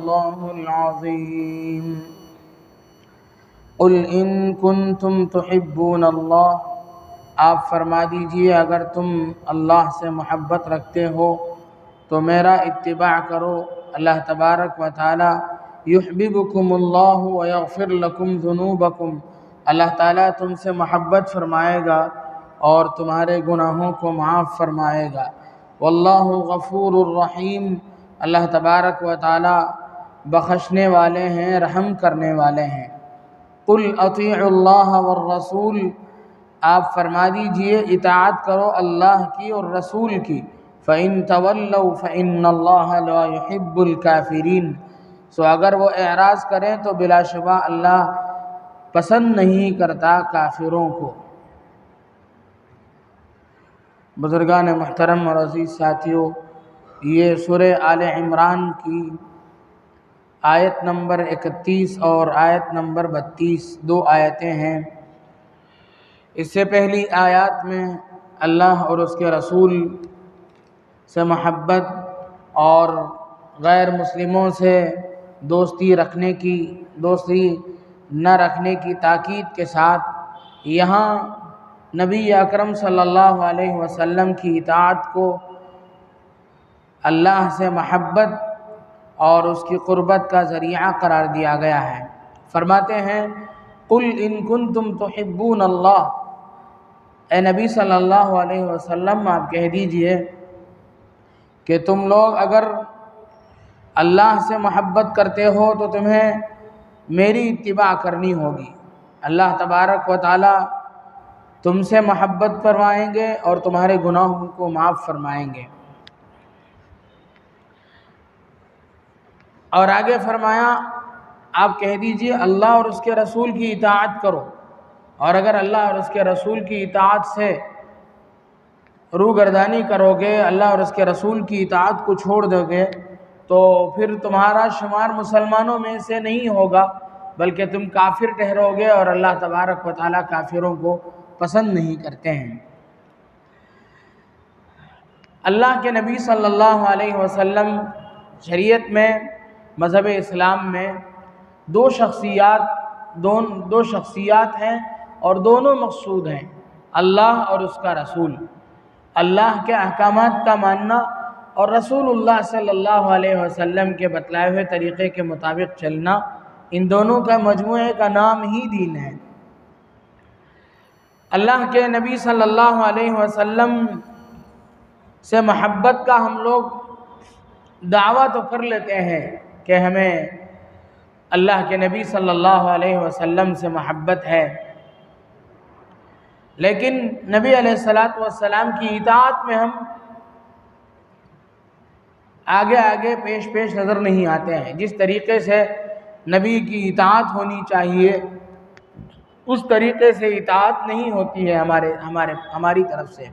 الله العظيم قل ان کنتم تحبون اللہ، آپ فرما دیجئے اگر تم اللہ سے محبت رکھتے ہو تو میرا اتباع کرو، اللہ تبارک و تعالی یحببکم اللہ ویغفر لکم ذنوبکم، اللہ تعالیٰ تم سے محبت فرمائے گا اور تمہارے گناہوں کو معاف فرمائے گا۔ واللہ غفور الرحیم، اللہ تبارک و تعالی بخشنے والے ہیں، رحم کرنے والے ہیں۔ قل اطیعوا اللہ والرسول، آپ فرما دیجئے اطاعت کرو اللہ کی اور رسول کی۔ فَإِن تَوَلَّوْا فَإِنَّ اللَّهَ لَا يُحِبُّ الْكَافِرِينَ، سو اگر وہ اعراض کریں تو بلا شبہ اللہ پسند نہیں کرتا کافروں کو۔ بزرگان محترم اور عزیز ساتھیوں، یہ سورہ آل عمران کی آیت نمبر 31 اور آیت نمبر 32 دو آیتیں ہیں۔ اس سے پہلی آیات میں اللہ اور اس کے رسول سے محبت اور غیر مسلموں سے دوستی نہ رکھنے کی تاکید کے ساتھ یہاں نبی اکرم صلی اللہ علیہ وسلم کی اطاعت کو اللہ سے محبت اور اس کی قربت کا ذریعہ قرار دیا گیا ہے۔ فرماتے ہیں قل ان کنتم تحبون اللہ، اے نبی صلی اللہ علیہ وسلم آپ کہہ دیجئے کہ تم لوگ اگر اللہ سے محبت کرتے ہو تو تمہیں میری اتباع کرنی ہوگی، اللہ تبارک و تعالی تم سے محبت فرمائیں گے اور تمہارے گناہوں کو معاف فرمائیں گے۔ اور آگے فرمایا آپ کہہ دیجئے اللہ اور اس کے رسول کی اطاعت کرو، اور اگر اللہ اور اس کے رسول کی اطاعت سے روگردانی کرو گے، اللہ اور اس کے رسول کی اطاعت کو چھوڑ دو گے تو پھر تمہارا شمار مسلمانوں میں سے نہیں ہوگا بلکہ تم کافر ٹھہرو گے، اور اللہ تبارک و تعالیٰ کافروں کو پسند نہیں کرتے ہیں۔ اللہ کے نبی صلی اللہ علیہ وسلم شریعت میں، مذہب اسلام میں دو شخصیات ہیں اور دونوں مقصود ہیں، اللہ اور اس کا رسول۔ اللہ کے احکامات کا ماننا اور رسول اللہ صلی اللہ علیہ وسلم کے بتلائے ہوئے طریقے کے مطابق چلنا، ان دونوں کا مجموعے کا نام ہی دین ہے۔ اللہ کے نبی صلی اللہ علیہ وسلم سے محبت کا ہم لوگ دعویٰ تو کر لیتے ہیں کہ ہمیں اللہ کے نبی صلی اللہ علیہ وسلم سے محبت ہے، لیکن نبی علیہ السلام کی اطاعت میں ہم آگے پیش نظر نہیں آتے ہیں۔ جس طریقے سے نبی کی اطاعت ہونی چاہیے اس طریقے سے اطاعت نہیں ہوتی ہے ہماری طرف سے۔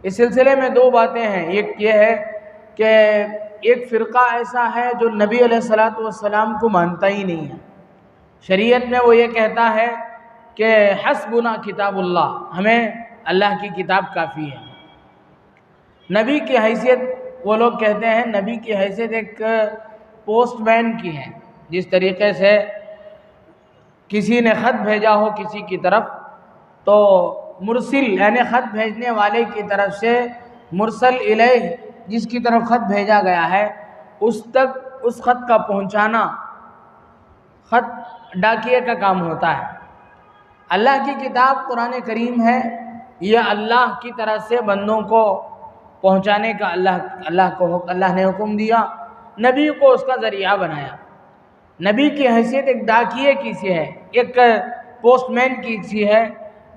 اس سلسلے میں دو باتیں ہیں، ایک یہ ہے کہ ایک فرقہ ایسا ہے جو نبی علیہ السلام کو مانتا ہی نہیں ہے۔ شریعت میں وہ یہ کہتا ہے کہ حسبنا کتاب اللہ، ہمیں اللہ کی کتاب کافی ہے۔ نبی کی حیثیت وہ لوگ کہتے ہیں نبی کی حیثیت ایک پوسٹ مین کی ہے، جس طریقے سے کسی نے خط بھیجا ہو کسی کی طرف تو مرسل یعنی خط بھیجنے والے کی طرف سے مرسل الیہ جس کی طرف خط بھیجا گیا ہے اس تک اس خط کا پہنچانا خط ڈاکیے کا کام ہوتا ہے۔ اللہ کی کتاب قرآن کریم ہے، یہ اللہ کی طرف سے بندوں کو پہنچانے کا اللہ نے حکم دیا، نبی کو اس کا ذریعہ بنایا۔ نبی کی حیثیت ایک ڈاکیے کی سی ہے، ایک پوسٹ مین کی سی ہے،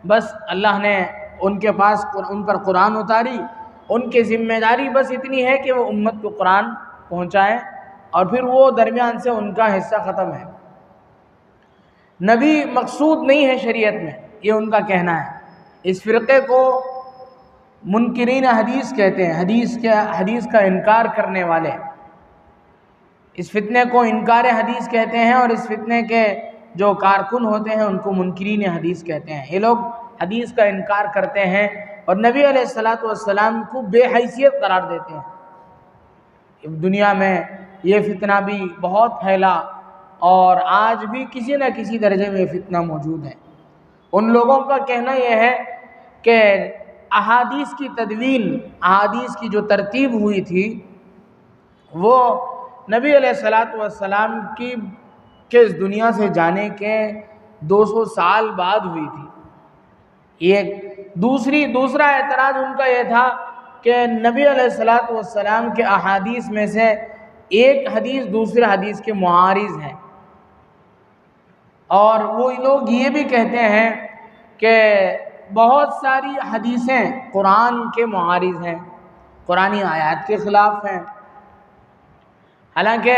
بس اللہ نے ان پر قرآن اتاری، ان کی ذمہ داری بس اتنی ہے کہ وہ امت کو قرآن پہنچائیں اور پھر وہ درمیان سے ان کا حصہ ختم ہے۔ نبی مقصود نہیں ہے شریعت میں، یہ ان کا کہنا ہے۔ اس فرقے کو منکرین حدیث کہتے ہیں، حدیث کا انکار کرنے والے۔ اس فتنے کو انکار حدیث کہتے ہیں اور اس فتنے کے جو کارکن ہوتے ہیں ان کو منکرین حدیث کہتے ہیں۔ یہ لوگ حدیث کا انکار کرتے ہیں اور نبی علیہ السلام کو بے حیثیت قرار دیتے ہیں۔ دنیا میں یہ فتنہ بھی بہت پھیلا اور آج بھی کسی نہ کسی درجے میں فتنہ موجود ہے۔ ان لوگوں کا کہنا یہ ہے کہ احادیث کی تدوین، احادیث کی جو ترتیب ہوئی تھی وہ نبی علیہ الصلوۃ والسلام کی اس دنیا سے جانے کے 200 سال بعد ہوئی تھی۔ یہ دوسرا اعتراض ان کا یہ تھا کہ نبی علیہ الصلوۃ والسلام کے احادیث میں سے ایک حدیث دوسرے حدیث کے معارض ہے، اور وہ لوگ یہ بھی کہتے ہیں کہ بہت ساری حدیثیں قرآن کے معارض ہیں، قرآنی آیات کے خلاف ہیں۔ حالانکہ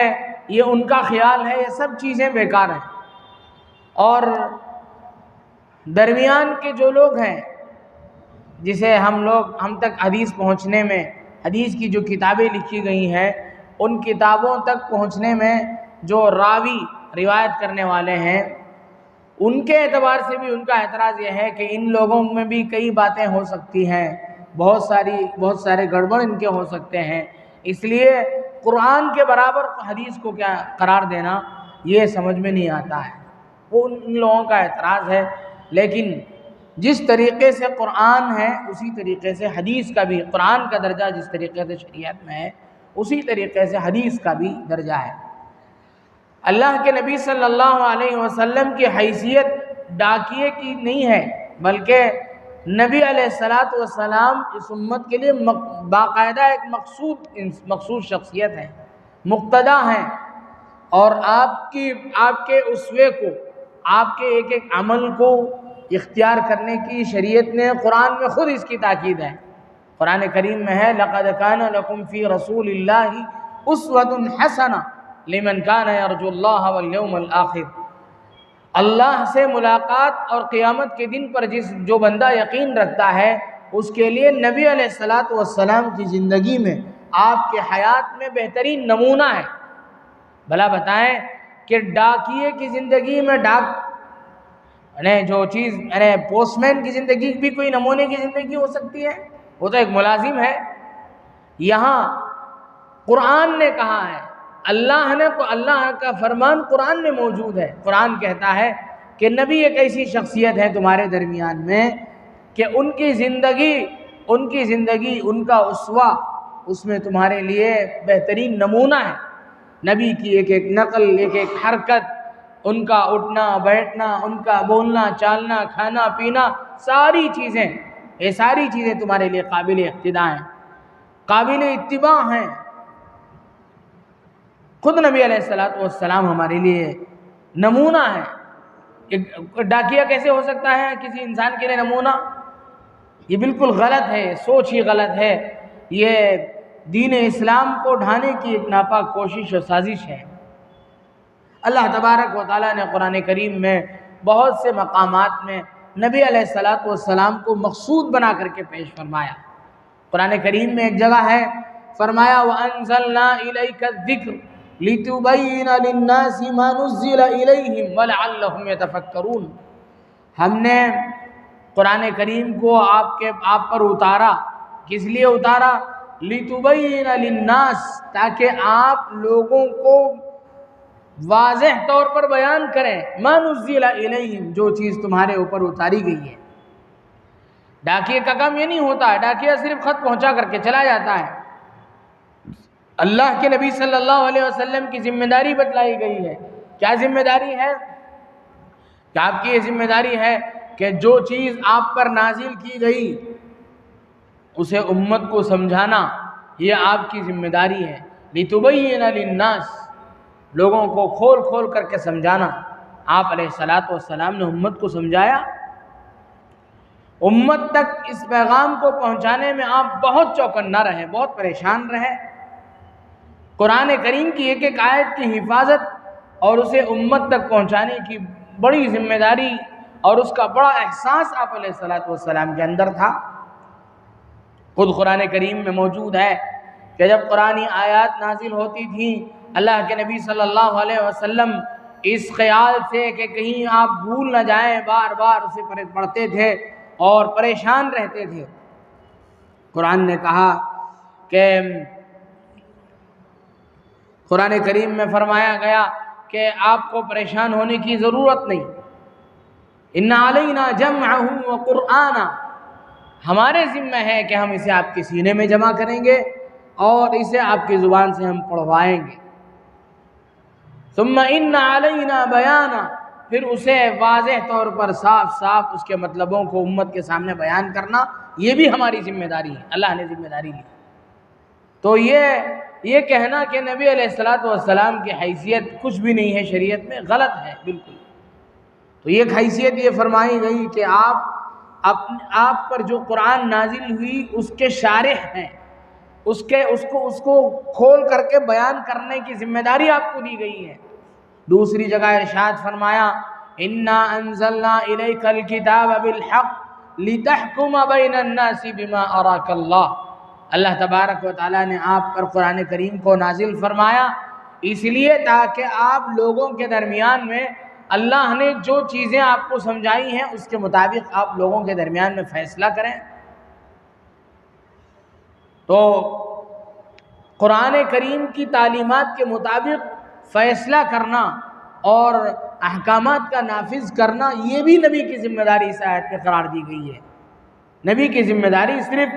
یہ ان کا خیال ہے یہ سب چیزیں بیکار ہیں، اور درمیان کے جو لوگ ہیں جسے ہم تک حدیث پہنچنے میں، حدیث کی جو کتابیں لکھی گئی ہیں ان کتابوں تک پہنچنے میں جو راوی روایت کرنے والے ہیں ان کے اعتبار سے بھی ان کا اعتراض یہ ہے کہ ان لوگوں میں بھی کئی باتیں ہو سکتی ہیں، بہت سارے گڑبڑ ان کے ہو سکتے ہیں، اس لیے قرآن کے برابر حدیث کو کیا قرار دینا یہ سمجھ میں نہیں آتا ہے۔ وہ ان لوگوں کا اعتراض ہے، لیکن جس طریقے سے قرآن ہے اسی طریقے سے حدیث کا بھی، قرآن کا درجہ جس طریقے سے شریعت میں ہے اسی طریقے سے حدیث کا بھی درجہ ہے۔ اللہ کے نبی صلی اللہ علیہ وسلم کی حیثیت ڈاکیے کی نہیں ہے، بلکہ نبی علیہ الصلوۃ والسلام اس امت کے لیے باقاعدہ ایک مخصوص شخصیت ہے، مقتدا ہیں، اور آپ کے اسوے کو، آپ کے ایک ایک عمل کو اختیار کرنے کی شریعت نے قرآن میں خود اس کی تاکید ہے۔ قرآن کریم میں ہے لَقَدْ كَانَ لَكُمْ فِي رَسُولِ اللَّهِ أُسْوَةٌ حَسَنَةٌ لِمَنْ كَانَ يَرْجُو اللَّهَ وَالْيَوْمَ الْآخِرَ۔ اللہ سے ملاقات اور قیامت کے دن پر جو بندہ یقین رکھتا ہے اس کے لیے نبی علیہ الصلوۃ والسلام کی زندگی میں، آپ کے حیات میں بہترین نمونہ ہے۔ بھلا بتائیں کہ ڈاکیے کی زندگی میں پوسٹ مین کی زندگی بھی کوئی نمونے کی زندگی ہو سکتی ہے؟ وہ تو ایک ملازم ہے۔ یہاں قرآن نے کہا ہے، اللہ کا فرمان قرآن میں موجود ہے۔ قرآن کہتا ہے کہ نبی ایک ایسی شخصیت ہے تمہارے درمیان میں کہ ان کی زندگی ان کا اسوہ اس میں تمہارے لیے بہترین نمونہ ہے۔ نبی کی ایک ایک نقل، ایک ایک حرکت، ان کا اٹھنا بیٹھنا، ان کا بولنا چالنا، کھانا پینا، ساری چیزیں تمہارے لیے قابل اقتداء ہیں، قابل اتباع ہیں۔ خود نبی علیہ الصلوۃ والسلام ہمارے لیے نمونہ ہے۔ ایک ڈاکیہ کیسے ہو سکتا ہے کسی انسان کے لیے نمونہ؟ یہ بالکل غلط ہے، سوچ ہی غلط ہے، یہ دین اسلام کو ڈھانے کی ایک ناپاک کوشش و سازش ہے۔ اللہ تبارک و تعالیٰ نے قرآن کریم میں بہت سے مقامات میں نبی علیہ الصلوۃ والسلام کو مقصود بنا کر کے پیش فرمایا۔ قرآن کریم میں ایک جگہ ہے فرمایا وَأَنزَلْنَا إِلَيْكَ الذِّكْرَ لِتُبَيِّنَ لِلنَّاسِ مَا نُزِّلَ إِلَيْهِمْ وَلَعَلَّهُمْ يَتَفَكَّرُونَ۔ ہم نے قرآن کریم کو آپ پر اتارا، کس لیے اتارا؟ لِتُبَيِّنَ لِلنَّاسِ، تاکہ آپ لوگوں کو واضح طور پر بیان کریں مَا نُزِّلَ إِلَيْهِمْ، جو چیز تمہارے اوپر اتاری گئی ہے۔ ڈاکیے کا کام یہ نہیں ہوتا ہے، ڈاکیہ صرف خط پہنچا کر کے چلا جاتا ہے۔ اللہ کے نبی صلی اللہ علیہ وسلم کی ذمہ داری بتلائی گئی ہے۔ کیا ذمہ داری ہے؟ کہ آپ کی یہ ذمہ داری ہے کہ جو چیز آپ پر نازل کی گئی اسے امت کو سمجھانا، یہ آپ کی ذمہ داری ہے۔ لِتُبَيِّنَ لِلنَّاسِ، لوگوں کو کھول کھول کر کے سمجھانا۔ آپ علیہ الصلوۃ والسلام نے امت کو سمجھایا۔ امت تک اس پیغام کو پہنچانے میں آپ بہت چوکنا رہے، بہت پریشان رہے۔ قرآن کریم کی ایک ایک آیت کی حفاظت اور اسے امت تک پہنچانے کی بڑی ذمہ داری اور اس کا بڑا احساس آپ علیہ الصلوۃ والسلام کے اندر تھا۔ خود قرآن کریم میں موجود ہے کہ جب قرآنی آیات نازل ہوتی تھیں اللہ کے نبی صلی اللہ علیہ وسلم اس خیال سے کہ کہیں آپ بھول نہ جائیں، بار بار اسے پڑھتے تھے اور پریشان رہتے تھے۔ قرآن نے کہا کہ قرآن کریم میں فرمایا گیا کہ آپ کو پریشان ہونے کی ضرورت نہیں. ان علینا جمعہ وقرآنہ، ہمارے ذمہ ہے کہ ہم اسے آپ کے سینے میں جمع کریں گے اور اسے آپ کی زبان سے ہم پڑھوائیں گے. ثم ان علینا بیانہ، پھر اسے واضح طور پر صاف صاف اس کے مطلبوں کو امت کے سامنے بیان کرنا، یہ بھی ہماری ذمہ داری ہے، اللہ نے ذمہ داری لی. تو یہ کہنا کہ نبی علیہ السلام کی حیثیت کچھ بھی نہیں ہے شریعت میں، غلط ہے بالکل. تو ایک حیثیت یہ فرمائی گئی کہ آپ پر جو قرآن نازل ہوئی اس کے شارح ہیں، اس کو کھول کر کے بیان کرنے کی ذمہ داری آپ کو دی گئی ہے. دوسری جگہ ارشاد فرمایا انا انزلنا الیک الکتاب بالحق لتحکم بین الناس بما اراک اللہ. اللہ تبارک و تعالیٰ نے آپ پر قرآن کریم کو نازل فرمایا اس لیے تاکہ آپ لوگوں کے درمیان میں اللہ نے جو چیزیں آپ کو سمجھائی ہیں اس کے مطابق آپ لوگوں کے درمیان میں فیصلہ کریں. تو قرآن کریم کی تعلیمات کے مطابق فیصلہ کرنا اور احکامات کا نافذ کرنا یہ بھی نبی کی ذمہ داری اس آیت میں قرار دی گئی ہے. نبی کی ذمہ داری صرف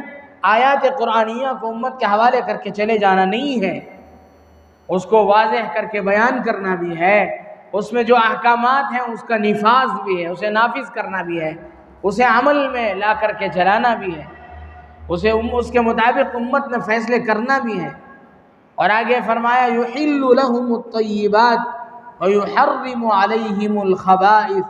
آیات قرآنیہ کو امت کے حوالے کر کے چلے جانا نہیں ہے، اس کو واضح کر کے بیان کرنا بھی ہے، اس میں جو احکامات ہیں اس کا نفاذ بھی ہے، اسے نافذ کرنا بھی ہے، اسے عمل میں لا کر کے چلانا بھی ہے، اس کے مطابق امت میں فیصلے کرنا بھی ہے. اور آگے فرمایا یحل لهم الطیبات ویحرم علیہم الخبائث.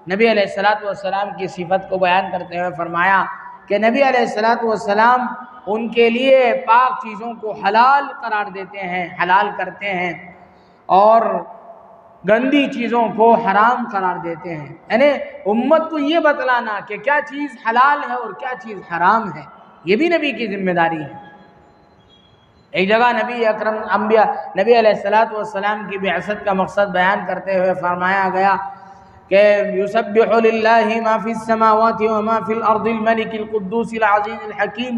نبی علیہ السلام کی صفت کو بیان کرتے ہوئے فرمایا کہ نبی علیہ السلام ان کے لیے پاک چیزوں کو حلال قرار دیتے ہیں، حلال کرتے ہیں، اور گندی چیزوں کو حرام قرار دیتے ہیں. یعنی امت کو یہ بتلانا کہ کیا چیز حلال ہے اور کیا چیز حرام ہے، یہ بھی نبی کی ذمہ داری ہے. ایک جگہ نبی علیہ السلام کی بعثت کا مقصد بیان کرتے ہوئے فرمایا گیا کہ یسبح للہ ما فی السماوات وما فی الارض الملک القدوس العزیز الحکیم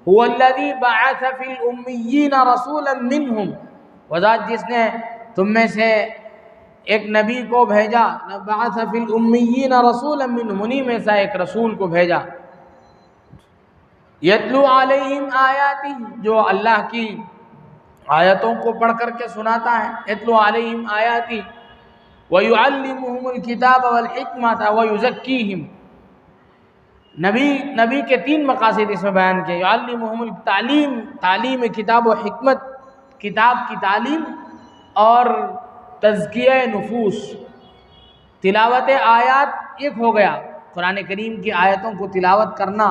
هو الذی بعث فی الامیین رسولا منہم. وذات جس نے تم میں سے ایک نبی کو بھیجا، بعث فی الامیین رسولا منہم، انہی میں سے ایک رسول کو بھیجا، یتلو علیہم آیاتی، جو اللہ کی آیتوں کو پڑھ کر کے سناتا ہے، یتلو علیہم آیاتی وَيُعَلِّمُهُمُ الْكِتَابَ وَالْحِكْمَةَ وَيُزَكِّيهِمْ. نبی کے تین مقاصد اس میں بیان کیے، يُعَلِّمُهُمُ تعلیم کتاب و حکمت، کتاب کی تعلیم، اور تزکیہ نفوس. تلاوت آیات ایک ہو گیا، قرآن کریم کی آیتوں کو تلاوت کرنا،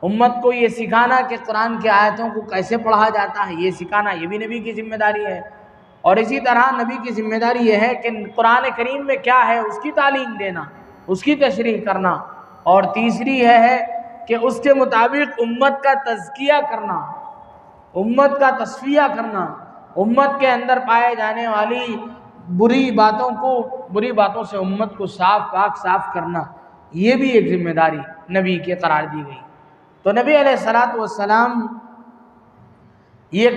امت کو یہ سکھانا کہ قرآن کی آیتوں کو کیسے پڑھا جاتا ہے، یہ سکھانا یہ بھی نبی کی ذمہ داری ہے. اور اسی طرح نبی کی ذمہ داری یہ ہے کہ قرآن کریم میں کیا ہے اس کی تعلیم دینا، اس کی تشریح کرنا. اور تیسری ہے کہ اس کے مطابق امت کا تزکیہ کرنا، امت کا تصفیہ کرنا، امت کے اندر پائے جانے والی بری باتوں سے امت کو صاف کرنا، یہ بھی ایک ذمہ داری نبی کے قرار دی گئی. تو نبی علیہ السلام یہ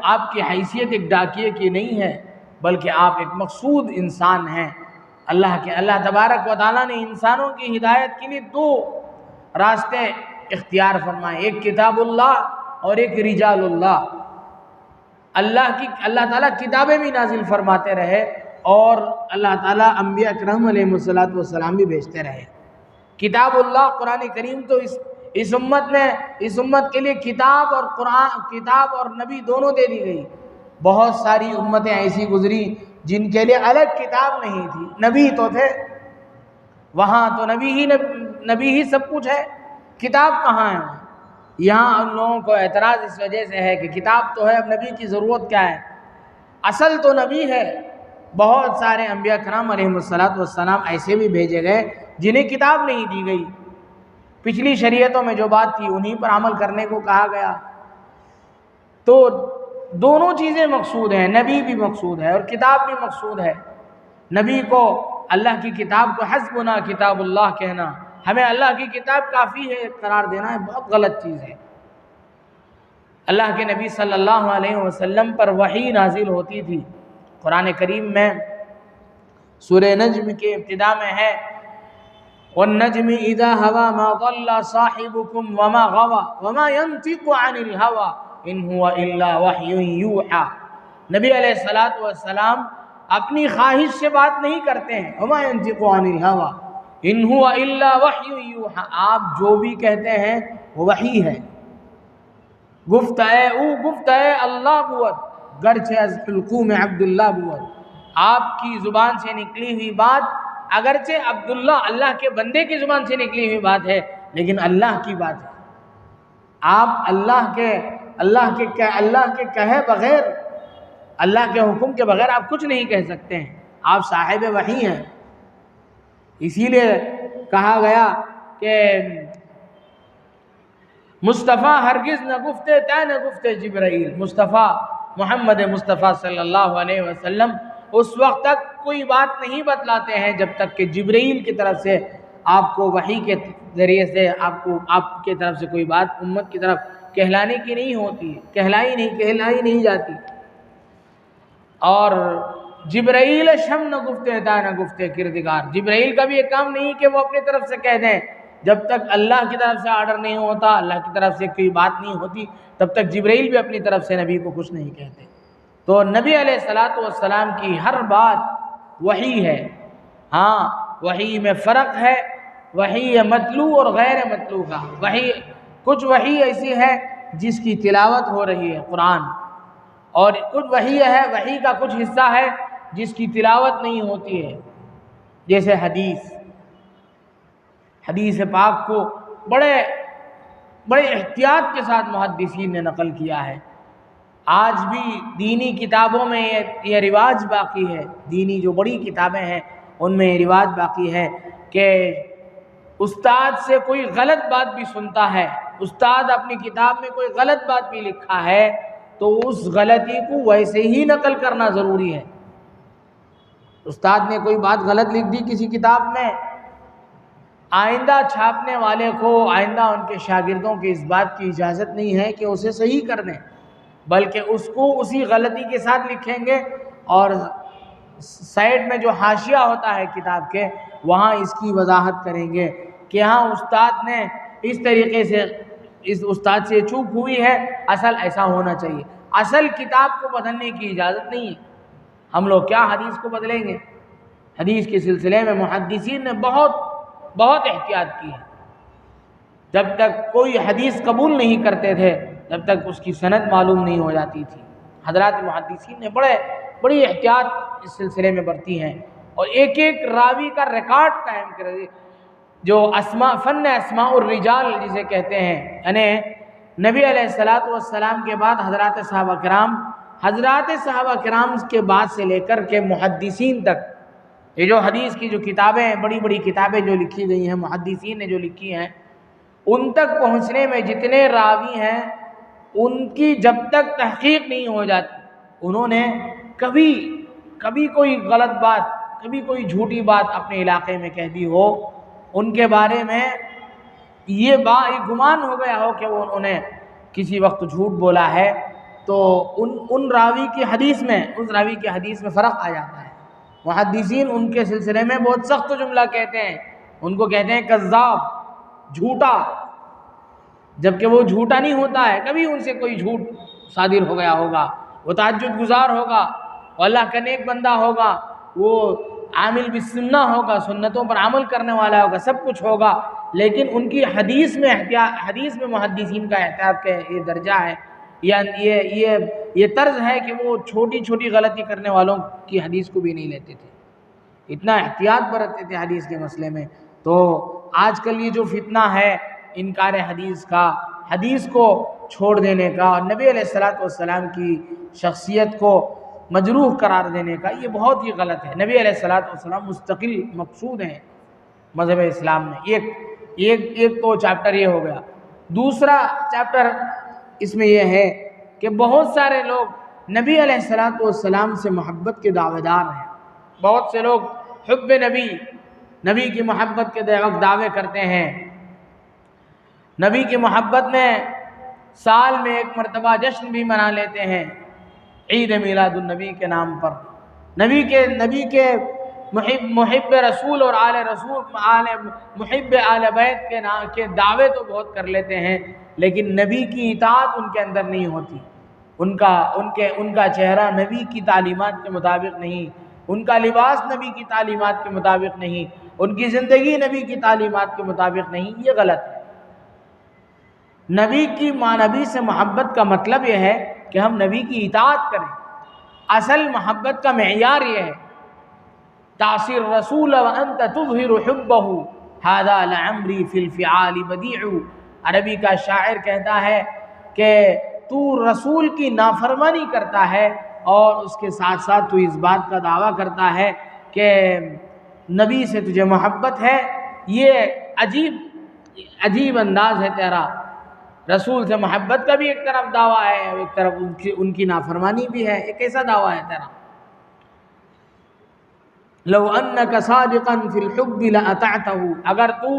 آپ کی حیثیت ایک ڈاکیے کی نہیں ہے، بلکہ آپ ایک مقصود انسان ہیں. اللہ تبارک و تعالیٰ نے انسانوں کی ہدایت کے لیے دو راستے اختیار فرمائے، ایک کتاب اللہ اور ایک رجال اللہ. اللہ تعالیٰ کتابیں بھی نازل فرماتے رہے اور اللہ تعالیٰ انبیاء اکرام علیہ السلام بھی بھیجتے رہے. کتاب اللہ قرآن کریم تو اس امت کے لیے کتاب اور نبی دونوں دے دی گئی. بہت ساری امتیں ایسی گزری جن کے لیے الگ کتاب نہیں تھی، نبی تو تھے، وہاں تو نبی ہی سب کچھ ہے، کتاب کہاں ہے؟ یہاں ان لوگوں کو اعتراض اس وجہ سے ہے کہ کتاب تو ہے، اب نبی کی ضرورت کیا ہے؟ اصل تو نبی ہے. بہت سارے انبیاء کرام علیہ السلام ایسے بھی بھیجے گئے جنہیں کتاب نہیں دی گئی، پچھلی شریعتوں میں جو بات تھی انہی پر عمل کرنے کو کہا گیا. تو دونوں چیزیں مقصود ہیں، نبی بھی مقصود ہے اور کتاب بھی مقصود ہے. نبی کو اللہ کی کتاب کو حسبنا کتاب اللہ کہنا، ہمیں اللہ کی کتاب کافی ہے قرار دینا ہے، بہت غلط چیز ہے. اللہ کے نبی صلی اللہ علیہ وسلم پر وحی نازل ہوتی تھی۔ قرآن کریم میں سورہ نجم کے ابتدا میں ہے وَالنَّجْمِ إِذَا هَوَى مَا ضَلَّ صَاحِبُكُمْ وَمَا غَوَى وَمَا يَنطِقُ عَنِ الْهَوَى إِنْ هُوَ إِلَّا وَحْيٌ يُوحَى۔ نبی علیہ السلام اپنی خواہش سے بات نہیں کرتے ہیں، وَمَا يَنطِقُ عَنِ الْهَوَى إِنْ هُوَ إِلَّا وَحْيٌ يُوحَى، آپ جو بھی کہتے ہیں وہ وحی ہے، گفتہ اللہ بود گرچہ از حلقوم عبداللہ بود، آپ کی زبان سے نکلی ہوئی بات اگرچہ عبداللہ اللہ کے بندے کی زبان سے نکلی ہوئی بات ہے لیکن اللہ کی بات ہے۔ آپ اللہ کے کہے بغیر، اللہ کے حکم کے بغیر آپ کچھ نہیں کہہ سکتے ہیں، آپ صاحب وحی ہیں۔ اسی لیے کہا گیا کہ مصطفیٰ ہرگز نہ گفتے تے نہ گفتے جبرائیل، مصطفیٰ محمد مصطفیٰ صلی اللہ علیہ وسلم اس وقت تک کوئی بات نہیں بتلاتے ہیں جب تک کہ جبرائیل کی طرف سے آپ کو وحی کے ذریعے سے آپ کی طرف سے کوئی بات امت کی طرف کہلانے کی نہیں ہوتی، کہلائی نہیں جاتی۔ اور جبرائیل شم نہ گفتے تا نہ گفتے کردگار، جبرائیل کا بھی ایک کام نہیں کہ وہ اپنی طرف سے کہہ دیں، جب تک اللہ کی طرف سے آرڈر نہیں ہوتا، اللہ کی طرف سے کوئی بات نہیں ہوتی، تب تک جبرائیل بھی اپنی طرف سے نبی کو کچھ نہیں کہتے۔ تو نبی علیہ السلام کی ہر بات وحی ہے۔ ہاں وحی میں فرق ہے، وحی مطلوع اور غیر مطلوع کا۔ کچھ وحی ایسی ہے جس کی تلاوت ہو رہی ہے قرآن، اور کچھ وحی کا کچھ حصہ ہے جس کی تلاوت نہیں ہوتی ہے، جیسے حدیث پاک کو بڑے احتیاط کے ساتھ محدثین نے نقل کیا ہے۔ آج بھی دینی کتابوں میں یہ رواج باقی ہے، دینی جو بڑی کتابیں ہیں ان میں یہ رواج باقی ہے کہ استاد سے کوئی غلط بات بھی سنتا ہے، استاد اپنی کتاب میں کوئی غلط بات بھی لکھا ہے تو اس غلطی کو ویسے ہی نقل کرنا ضروری ہے۔ استاد نے کوئی بات غلط لکھ دی کسی کتاب میں، آئندہ چھاپنے والے کو، آئندہ ان کے شاگردوں کی اس بات کی اجازت نہیں ہے کہ اسے صحیح کر دیں، بلکہ اس کو اسی غلطی کے ساتھ لکھیں گے اور سائڈ میں جو حاشیہ ہوتا ہے کتاب کے وہاں اس کی وضاحت کریں گے کہ ہاں استاد نے اس طریقے سے، اس استاد سے چوک ہوئی ہے، اصل ایسا ہونا چاہیے۔ اصل کتاب کو بدلنے کی اجازت نہیں ہے۔ ہم لوگ کیا حدیث کو بدلیں گے؟ حدیث کے سلسلے میں محدثین نے بہت احتیاط کی ہے۔ جب تک کوئی حدیث قبول نہیں کرتے تھے جب تک اس کی سند معلوم نہیں ہو جاتی تھی۔ حضرات محدثین نے بڑی احتیاط اس سلسلے میں برتی ہیں، اور ایک راوی کا ریکارڈ قائم کر دی، جو فن اسماء الرجال جسے کہتے ہیں، یعنی نبی علیہ السلام کے بعد حضرات صحابہ کرام کے بعد سے لے کر کے محدثین تک، یہ جو حدیث کی جو کتابیں ہیں، بڑی کتابیں جو لکھی گئی ہیں، محدثین نے جو لکھی ہیں، ان تک پہنچنے میں جتنے راوی ہیں ان کی جب تک تحقیق نہیں ہو جاتی، انہوں نے کبھی کوئی غلط بات، کبھی کوئی جھوٹی بات اپنے علاقے میں کہہ دی ہو، ان کے بارے میں یہ گمان ہو گیا ہو کہ انہوں نے کسی وقت جھوٹ بولا ہے، تو ان راوی کی حدیث میں، اس راوی کی حدیث میں فرق آ جاتا ہے۔ محدثین ان کے سلسلے میں بہت سخت جملہ کہتے ہیں، ان کو کہتے ہیں کذاب، جھوٹا، جبکہ وہ جھوٹا نہیں ہوتا ہے، کبھی ان سے کوئی جھوٹ صادر ہو گیا ہوگا، وہ تہجد گزار ہوگا، وہ اللہ کا نیک بندہ ہوگا، وہ عامل بالسنہ ہوگا، سنتوں پر عمل کرنے والا ہوگا، سب کچھ ہوگا، لیکن ان کی حدیث میں محدثین کا احتیاط کا یہ درجہ ہے، یا یہ طرز ہے کہ وہ چھوٹی غلطی کرنے والوں کی حدیث کو بھی نہیں لیتے تھے، اتنا احتیاط برتتے تھے حدیث کے مسئلے میں۔ تو آج کل یہ جو فتنہ ہے انکار حدیث کا، حدیث کو چھوڑ دینے کا، اور نبی علیہ السلام کی شخصیت کو مجروح قرار دینے کا، یہ بہت ہی غلط ہے۔ نبی علیہ السلام مستقل مقصود ہیں مذہب اسلام میں۔ ایک تو چیپٹر یہ ہو گیا۔ دوسرا چیپٹر اس میں یہ ہے کہ بہت سارے لوگ نبی علیہ السلام سے محبت کے دعوے دار ہیں، بہت سے لوگ حب نبی کی محبت کے دعوے کرتے ہیں، نبی کی محبت میں سال میں ایک مرتبہ جشن بھی منا لیتے ہیں عید میلاد النبی کے نام پر، نبی کے محب رسول اور محب آل بیت کے دعوے تو بہت کر لیتے ہیں، لیکن نبی کی اطاعت ان کے اندر نہیں ہوتی، ان کا چہرہ نبی کی تعلیمات کے مطابق نہیں، ان کا لباس نبی کی تعلیمات کے مطابق نہیں، ان کی زندگی نبی کی تعلیمات کے مطابق نہیں، یہ غلط ہے۔ نبی سے محبت کا مطلب یہ ہے کہ ہم نبی کی اطاعت کریں۔ اصل محبت کا معیار یہ ہے، تعصی الرسول وانت تظہر حبہ ھذا لعمری فی الفعال بدیع۔ عربی کا شاعر کہتا ہے کہ تو رسول کی نافرمانی کرتا ہے اور اس کے ساتھ ساتھ تو اس بات کا دعویٰ کرتا ہے کہ نبی سے تجھے محبت ہے، یہ عجیب انداز ہے تیرا۔ رسول سے محبت کا بھی ایک طرف دعویٰ ہے اور ایک طرف ان کی نافرمانی بھی ہے، ایک ایسا دعویٰ ہے تیرا۔ لو انک صادقا فی الحب لاطعتہ، اگر تو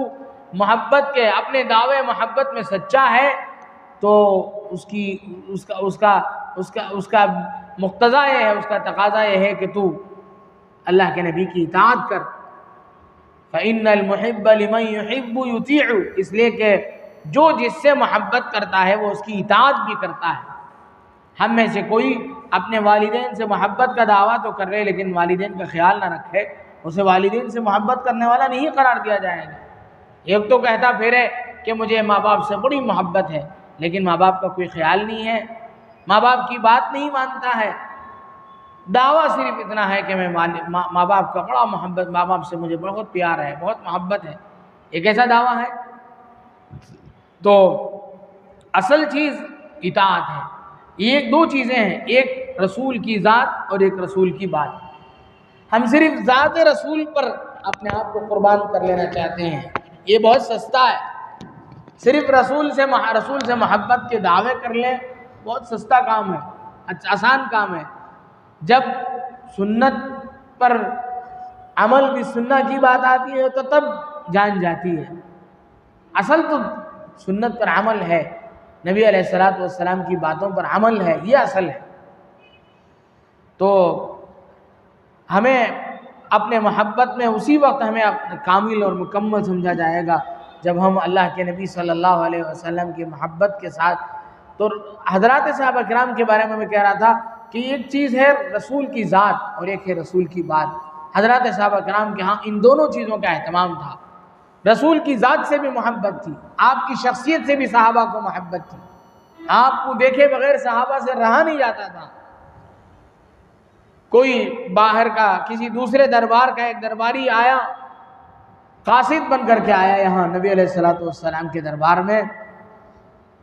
محبت کے اپنے دعوے محبت میں سچا ہے تو اس کا مقتضا یہ ہے، اس کا تقاضا یہ ہے کہ تو اللہ کے نبی کی اطاعت کر۔ فإن المحب لمن يحب يطيع، اس لیے کہ جو جس سے محبت کرتا ہے وہ اس کی اطاعت بھی کرتا ہے۔ ہم میں سے کوئی اپنے والدین سے محبت کا دعویٰ تو کر رہے لیکن والدین کا خیال نہ رکھے، اسے والدین سے محبت کرنے والا نہیں قرار دیا جائے گا۔ ایک تو کہتا پھرے کہ مجھے ماں باپ سے بڑی محبت ہے، لیکن ماں باپ کا کوئی خیال نہیں ہے، ماں باپ کی بات نہیں مانتا ہے، دعویٰ صرف اتنا ہے کہ میں ماں باپ کا بڑا محبت، ماں باپ سے مجھے بہت پیار ہے، بہت محبت ہے، ایک ایسا دعویٰ ہے۔ تو اصل چیز اطاعت ہے۔ یہ دو چیزیں ہیں، ایک رسول کی ذات اور ایک رسول کی بات۔ ہم صرف ذات رسول پر اپنے آپ کو قربان کر لینا چاہتے ہیں، یہ بہت سستا ہے۔ صرف رسول سے محبت کے دعوے کر لیں، بہت سستا کام ہے، آسان کام ہے۔ جب سنت پر عمل بھی سنت کی بات آتی ہے تو تب جان جاتی ہے۔ اصل تو سنت پر عمل ہے، نبی علیہ السلام کی باتوں پر عمل ہے، یہ اصل ہے۔ تو ہمیں اپنے محبت میں اسی وقت ہمیں کامل اور مکمل سمجھا جائے گا جب ہم اللہ کے نبی صلی اللہ علیہ وسلم کی محبت کے ساتھ۔ تو حضرات صحابہ کرام کے بارے میں میں کہہ رہا تھا کہ ایک چیز ہے رسول کی ذات اور ایک ہے رسول کی بات۔ حضرات صحابہ کرام کے ہاں ان دونوں چیزوں کا اہتمام تھا۔ رسول کی ذات سے بھی محبت تھی، آپ کی شخصیت سے بھی صحابہ کو محبت تھی، آپ کو دیکھے بغیر صحابہ سے رہا نہیں جاتا تھا۔ کوئی باہر کا کسی دوسرے دربار کا ایک درباری آیا، قاصد بن کر کے آیا یہاں نبی علیہ السلام کے دربار میں،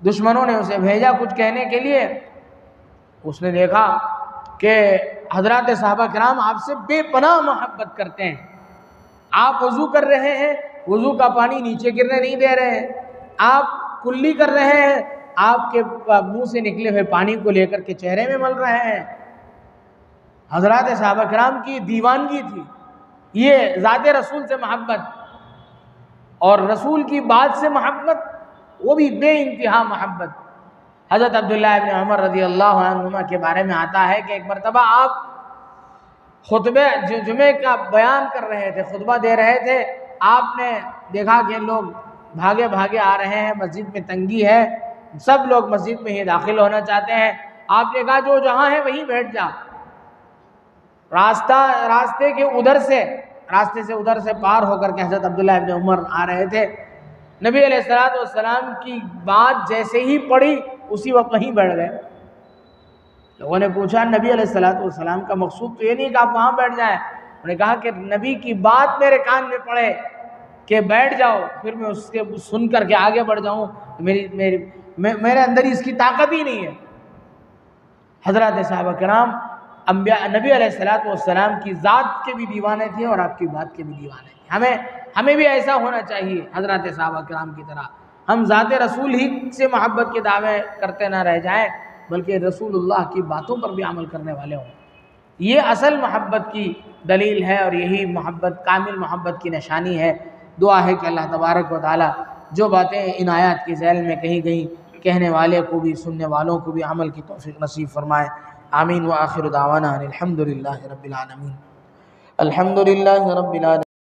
دشمنوں نے اسے بھیجا کچھ کہنے کے لیے، اس نے دیکھا کہ حضرات صحابہ کرام آپ سے بے پناہ محبت کرتے ہیں، آپ وضو کر رہے ہیں، وضو کا پانی نیچے گرنے نہیں دے رہے ہیں، آپ کلی کر رہے ہیں، آپ کے منہ سے نکلے ہوئے پانی کو لے کر کے چہرے میں مل رہے ہیں۔ حضرات صحابہ کرام کی دیوانگی تھی، یہ ذات رسول سے محبت اور رسول کی بات سے محبت، وہ بھی بے انتہا محبت۔ حضرت عبداللہ ابن عمر رضی اللہ عنہما کے بارے میں آتا ہے کہ ایک مرتبہ آپ خطبے جمعے کا بیان کر رہے تھے، خطبہ دے رہے تھے، آپ نے دیکھا کہ لوگ بھاگے بھاگے آ رہے ہیں، مسجد میں تنگی ہے، سب لوگ مسجد میں ہی داخل ہونا چاہتے ہیں، آپ نے کہا جو جہاں ہے وہیں بیٹھ جا۔ راستے سے ادھر سے پار ہو کر کے حضرت عبداللہ ابن عمر آ رہے تھے، نبی علیہ السلام کی بات جیسے ہی پڑھی اسی وقت وہیں بیٹھ گئے۔ لوگوں نے پوچھا نبی علیہ السلام کا مقصود تو یہ نہیں کہ آپ وہاں بیٹھ جائیں، انہوں نے کہا کہ نبی کی بات میرے کان میں پڑے کہ بیٹھ جاؤ، پھر میں اس کے سن کر کے آگے بڑھ جاؤں، میرے اندر اس کی طاقت ہی نہیں ہے۔ حضرات صحابہ کرام نبی علیہ السلام کی ذات کے بھی دیوانے تھے اور آپ کی بات کے بھی دیوانے تھے۔ ہمیں بھی ایسا ہونا چاہیے حضرات صحابہ کرام کی طرح، ہم ذات رسول ہی سے محبت کے دعوے کرتے نہ رہ جائیں بلکہ رسول اللہ کی باتوں پر بھی عمل کرنے والے ہوں۔ یہ اصل محبت کی دلیل ہے اور یہی محبت کامل محبت کی نشانی ہے۔ دعا ہے کہ اللہ تبارک و تعالی جو باتیں ان آیات کی ذیل میں کہیں کہنے والے کو بھی سننے والوں کو بھی عمل کی توفیق نصیب فرمائے. آمین. وآخر دعوانا الحمدللہ رب العالمین. الحمدللہ رب العالمین.